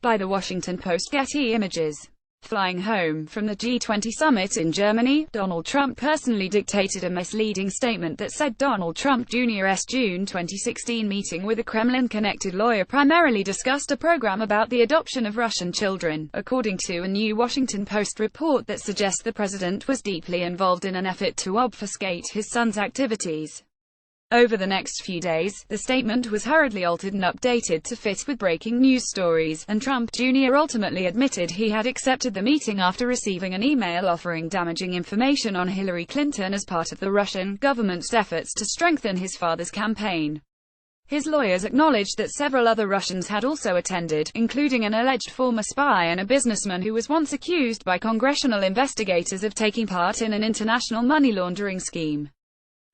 By the Washington Post. Getty Images. Flying home from the G20 summit in Germany, Donald Trump personally dictated a misleading statement that said Donald Trump Jr.'s June 2016 meeting with a Kremlin-connected lawyer primarily discussed a program about the adoption of Russian children, according to a new Washington Post report that suggests the president was deeply involved in an effort to obfuscate his son's activities. Over the next few days, the statement was hurriedly altered and updated to fit with breaking news stories, and Trump Jr. ultimately admitted he had accepted the meeting after receiving an email offering damaging information on Hillary Clinton as part of the Russian government's efforts to strengthen his father's campaign. His lawyers acknowledged that several other Russians had also attended, including an alleged former spy and a businessman who was once accused by congressional investigators of taking part in an international money laundering scheme.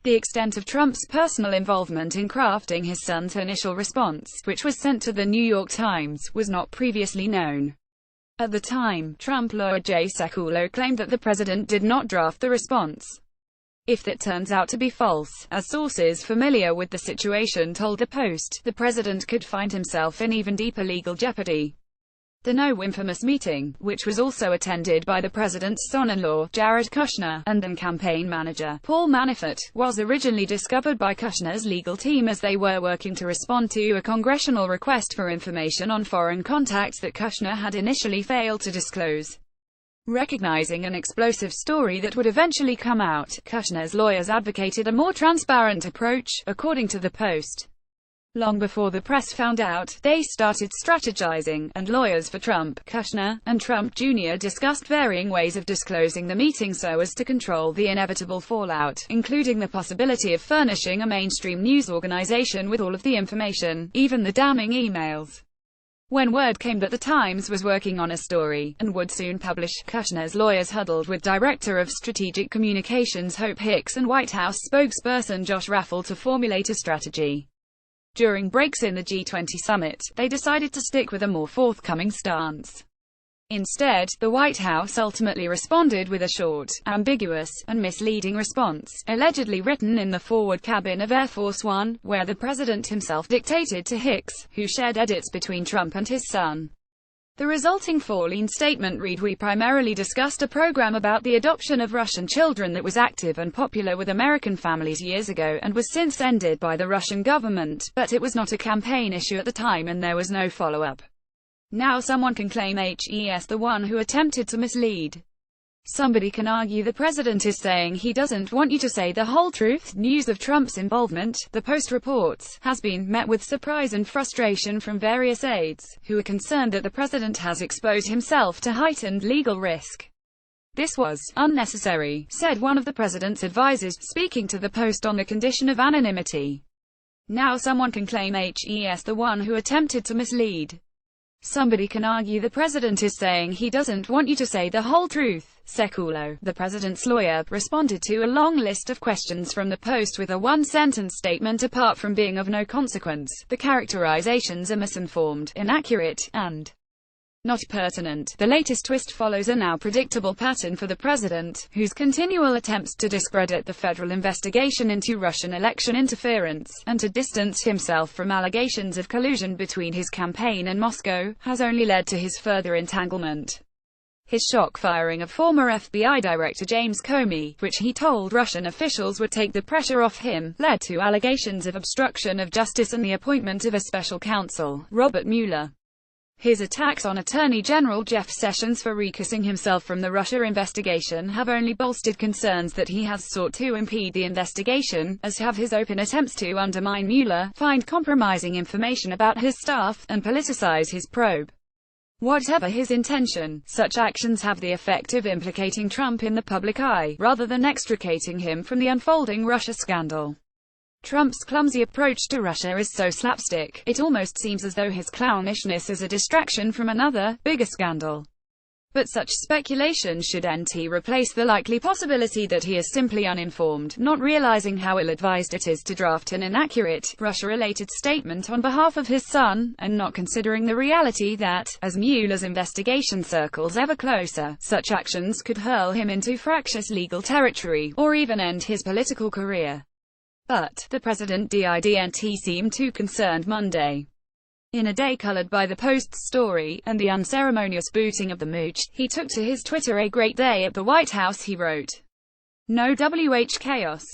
The extent of Trump's personal involvement in crafting his son's initial response, which was sent to the New York Times, was not previously known. At the time, Trump lawyer Jay Sekulow claimed that the president did not draft the response. If that turns out to be false, as sources familiar with the situation told the Post, the president could find himself in even deeper legal jeopardy. The now-infamous meeting, which was also attended by the president's son-in-law, Jared Kushner, and then campaign manager, Paul Manafort, was originally discovered by Kushner's legal team as they were working to respond to a congressional request for information on foreign contacts that Kushner had initially failed to disclose. Recognizing an explosive story that would eventually come out, Kushner's lawyers advocated a more transparent approach, according to the Post. Long before the press found out, they started strategizing, and lawyers for Trump, Kushner, and Trump Jr. discussed varying ways of disclosing the meeting so as to control the inevitable fallout, including the possibility of furnishing a mainstream news organization with all of the information, even the damning emails. When word came that the Times was working on a story, and would soon publish, Kushner's lawyers huddled with Director of Strategic Communications Hope Hicks and White House spokesperson Josh Raffel to formulate a strategy. During breaks in the G20 summit, they decided to stick with a more forthcoming stance. Instead, the White House ultimately responded with a short, ambiguous, and misleading response, allegedly written in the forward cabin of Air Force One, where the president himself dictated to Hicks, who shared edits between Trump and his son. The resulting four-line statement read: "We primarily discussed a program about the adoption of Russian children that was active and popular with American families years ago and was since ended by the Russian government, but it was not a campaign issue at the time and there was no follow-up. Now someone can claim he's the one who attempted to mislead. Somebody can argue the president is saying he doesn't want you to say the whole truth." News of Trump's involvement, the Post reports, has been met with surprise and frustration from various aides, who are concerned that the president has exposed himself to heightened legal risk. "This was unnecessary," said one of the president's advisors, speaking to the Post on the condition of anonymity. Now someone can claim he's the one who attempted to mislead. Somebody can argue the president is saying he doesn't want you to say the whole truth. Sekulow, the president's lawyer, responded to a long list of questions from the Post with a one-sentence statement: "Apart from being of no consequence, the characterizations are misinformed, inaccurate, and not pertinent." The latest twist follows a now predictable pattern for the president, whose continual attempts to discredit the federal investigation into Russian election interference, and to distance himself from allegations of collusion between his campaign and Moscow, has only led to his further entanglement. His shock firing of former FBI Director James Comey, which he told Russian officials would take the pressure off him, led to allegations of obstruction of justice and the appointment of a special counsel, Robert Mueller. His attacks on Attorney General Jeff Sessions for recusing himself from the Russia investigation have only bolstered concerns that he has sought to impede the investigation, as have his open attempts to undermine Mueller, find compromising information about his staff, and politicize his probe. Whatever his intention, such actions have the effect of implicating Trump in the public eye, rather than extricating him from the unfolding Russia scandal. Trump's clumsy approach to Russia is so slapstick, it almost seems as though his clownishness is a distraction from another, bigger scandal. But such speculation should replace the likely possibility that he is simply uninformed, not realizing how ill-advised it is to draft an inaccurate, Russia-related statement on behalf of his son, and not considering the reality that, as Mueller's investigation circles ever closer, such actions could hurl him into fractious legal territory, or even end his political career. But the president didn't seem too concerned Monday. In a day colored by the Post's story, and the unceremonious booting of the mooch, he took to his Twitter, "A great day at the White House," he wrote. "No WH chaos.